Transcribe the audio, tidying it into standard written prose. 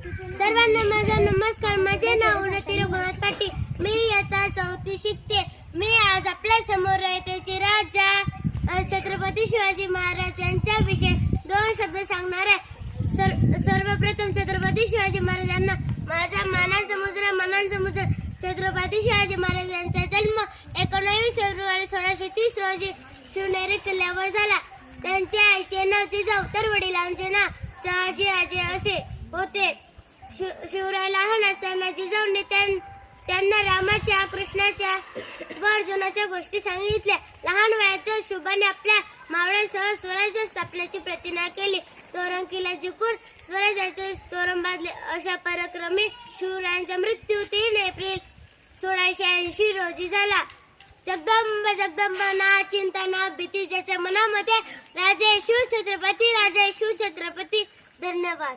सर्वांना माझा नमस्कार. माझे नाव उन्नती रघुनाथ पाटील. मी इयत्ता 4थी शिकते. मी आज आपल्या समोर रयतेचे राजा छत्रपती शिवाजी महाराज यांच्या विषयी 2 शब्द सांगणार आहे. सर्वप्रथम छत्रपती शिवाजी महाराजांना माझा मानांचा मुजरा. छत्रपती शिवाजी महाराज यांचा जन्म 19 फेब्रुवारी 1630 रोजी शिवनेरी किल्ल्यावर झाला. त्यांच्या आईचे नाव जिजाऊ तर वडिलांचे नाव शहाजीराजे असे होते. शिवराय लहान असताना जिजाऊंनी त्यांना रामाच्या, कृष्णाच्या व अर्जुनाच्या गोष्टी सांगितल्या. लहान वयातच शुभाने आपल्या मावळ्यांसह स्वराज्य स्थापनेची प्रतिज्ञा केली. तोरण किल्ला जिंकून स्वराज्याचे तोरण बांधले. अशा पराक्रमी शिवरायांचा मृत्यू 3 एप्रिल 1680 रोजी झाला. जगदंब ना चिंता ना भीती ज्याच्या मनामध्ये राजे शिवछत्रपती. धन्यवाद.